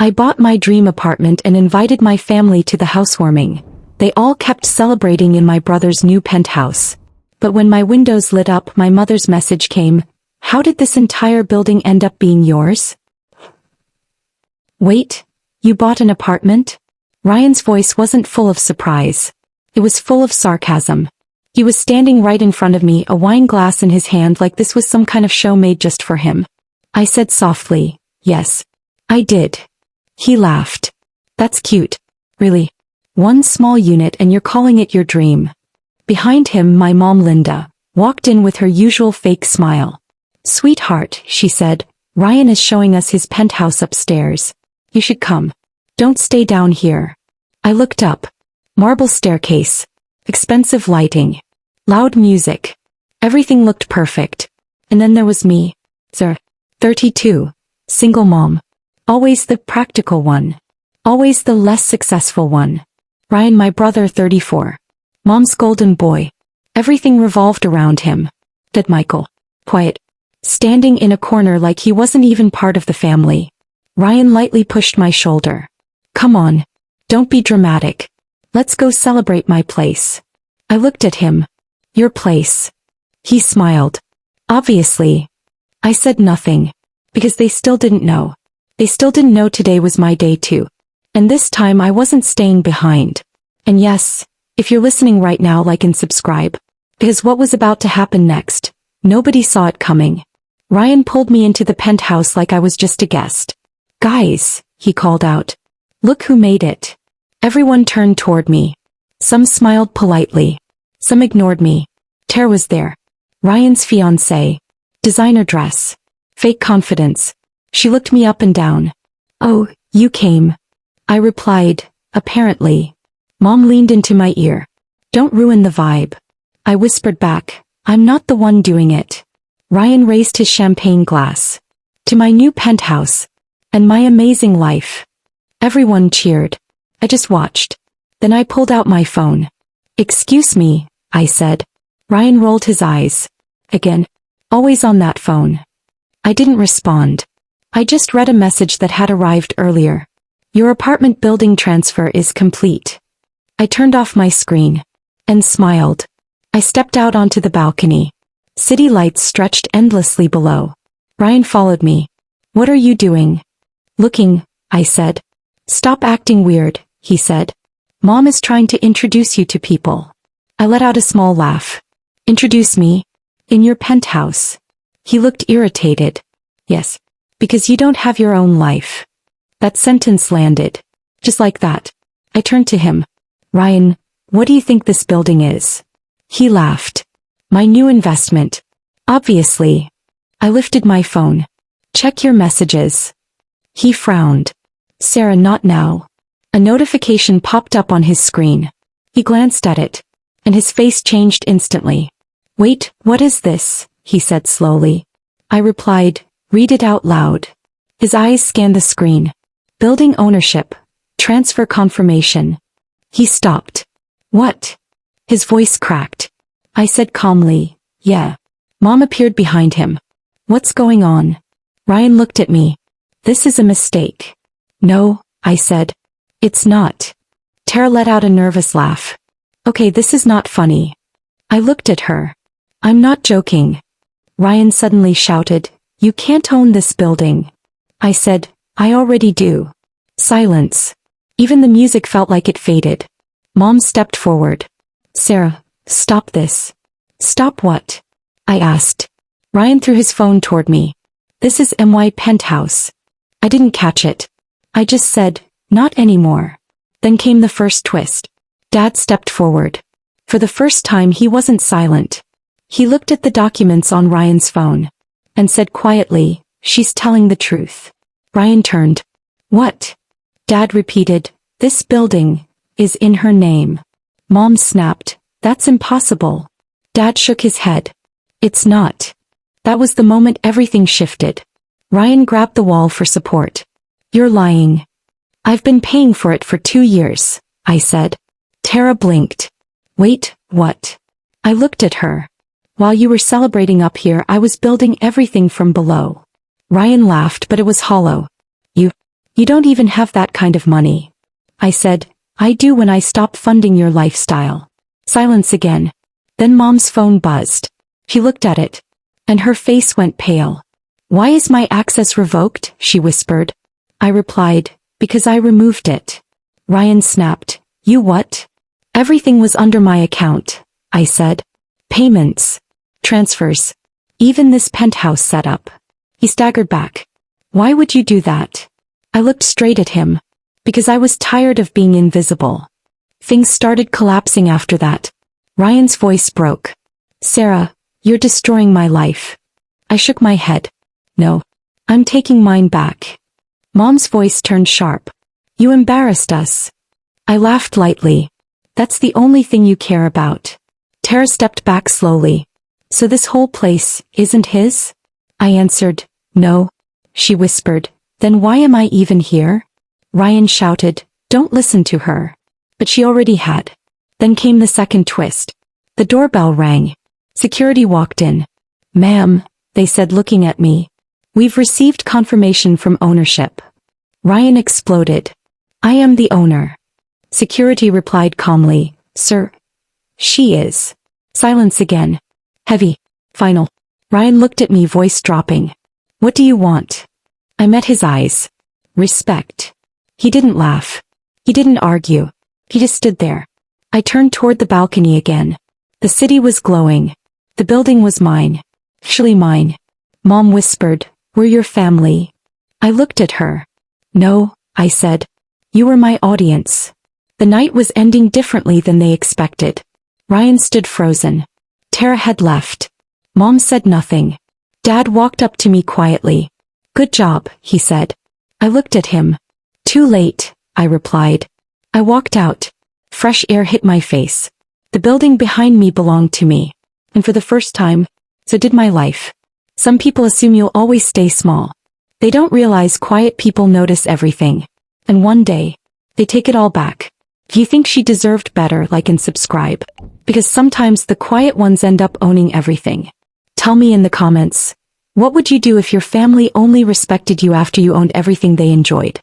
I bought my dream apartment and invited my family to the housewarming. They all kept celebrating in my brother's new penthouse. But when my windows lit up, my mother's message came. How did this entire building end up being yours? Wait, you bought an apartment? Ryan's voice wasn't full of surprise. It was full of sarcasm. He was standing right in front of me, a wine glass in his hand, like this was some kind of show made just for him. I said softly, yes, I did. He laughed. That's cute. Really. One small unit and you're calling it your dream. Behind him, my mom Linda walked in with her usual fake smile. Sweetheart, she said, Ryan is showing us his penthouse upstairs. You should come. Don't stay down here. I looked up. Marble staircase. Expensive lighting. Loud music. Everything looked perfect. And then there was me. 32. Single mom. Always the practical one. Always the less successful one. Ryan, my brother, 34. Mom's golden boy. Everything revolved around him. Dad Michael. Quiet. Standing in a corner like he wasn't even part of the family. Ryan lightly pushed my shoulder. Come on. Don't be dramatic. Let's go celebrate my place. I looked at him. Your place. He smiled. Obviously. I said nothing. Because they still didn't know. They still didn't know today was my day too. And this time I wasn't staying behind. And yes, if you're listening right now, like and subscribe. Because what was about to happen next, nobody saw it coming. Ryan pulled me into the penthouse like I was just a guest. Guys, he called out. Look who made it. Everyone turned toward me. Some smiled politely. Some ignored me. Tara was there. Ryan's fiancée. Designer dress. Fake confidence. She looked me up and down. Oh, you came. I replied, apparently. Mom leaned into my ear. Don't ruin the vibe. I whispered back, I'm not the one doing it. Ryan raised his champagne glass. To my new penthouse. And my amazing life. Everyone cheered. I just watched. Then I pulled out my phone. Excuse me, I said. Ryan rolled his eyes. Again. Always on that phone. I didn't respond. I just read a message that had arrived earlier. Your apartment building transfer is complete. I turned off my screen. And smiled. I stepped out onto the balcony. City lights stretched endlessly below. Ryan followed me. What are you doing? Looking, I said. Stop acting weird, he said. Mom is trying to introduce you to people. I let out a small laugh. Introduce me? In your penthouse. He looked irritated. Yes. Because you don't have your own life. That sentence landed. Just like that. I turned to him. Ryan, what do you think this building is? He laughed. My new investment. Obviously. I lifted my phone. Check your messages. He frowned. Sarah, not now. A notification popped up on his screen. He glanced at it. And his face changed instantly. Wait, what is this? He said slowly. I replied, read it out loud. His eyes scanned the screen. Building ownership. Transfer confirmation. He stopped. What? His voice cracked. I said calmly, yeah. Mom appeared behind him. What's going on? Ryan looked at me. This is a mistake. No, I said. It's not. Tara let out a nervous laugh. Okay, this is not funny. I looked at her. I'm not joking. Ryan suddenly shouted, you can't own this building. I said, I already do. Silence. Even the music felt like it faded. Mom stepped forward. Sarah, stop this. Stop what? I asked. Ryan threw his phone toward me. This is MY Penthouse. I didn't catch it. I just said, not anymore. Then came the first twist. Dad stepped forward. For the first time he wasn't silent. He looked at the documents on Ryan's phone. And said quietly, she's telling the truth. Ryan turned. What? Dad repeated, this building is in her name. Mom snapped, that's impossible. Dad shook his head. It's not. That was the moment everything shifted. Ryan grabbed the wall for support. You're lying. I've been paying for it for 2 years, I said. Tara blinked. Wait, what? I looked at her. While you were celebrating up here, I was building everything from below. Ryan laughed, but it was hollow. You don't even have that kind of money. I said, I do when I stop funding your lifestyle. Silence again. Then Mom's phone buzzed. She looked at it, and her face went pale. Why is my access revoked? She whispered. I replied, because I removed it. Ryan snapped, you what? Everything was under my account, I said. Payments, transfers, even this penthouse setup. He staggered back. Why would you do that? I looked straight at him. Because I was tired of being invisible. Things started collapsing after that. Ryan's voice broke. Sarah, you're destroying my life. I shook my head. No. I'm taking mine back. Mom's voice turned sharp. You embarrassed us. I laughed lightly. That's the only thing you care about. Tara stepped back slowly. So this whole place isn't his? I answered, no. She whispered, then why am I even here? Ryan shouted, don't listen to her. But she already had. Then came the second twist. The doorbell rang. Security walked in. Ma'am, they said looking at me. We've received confirmation from ownership. Ryan exploded. I am the owner. Security replied calmly, sir. She is. Silence again. Heavy. Final. Ryan looked at me, voice dropping. What do you want? I met his eyes. Respect. He didn't laugh. He didn't argue. He just stood there. I turned toward the balcony again. The city was glowing. The building was mine. Actually mine. Mom whispered, we're your family. I looked at her. No, I said. You were my audience. The night was ending differently than they expected. Ryan stood frozen. Tara had left. Mom said nothing. Dad walked up to me quietly. Good job, he said. I looked at him. Too late, I replied. I walked out. Fresh air hit my face. The building behind me belonged to me. And for the first time, so did my life. Some people assume you'll always stay small. They don't realize quiet people notice everything. And one day, they take it all back. If you think she deserved better, like and subscribe. Because sometimes the quiet ones end up owning everything. Tell me in the comments, what would you do if your family only respected you after you owned everything they enjoyed?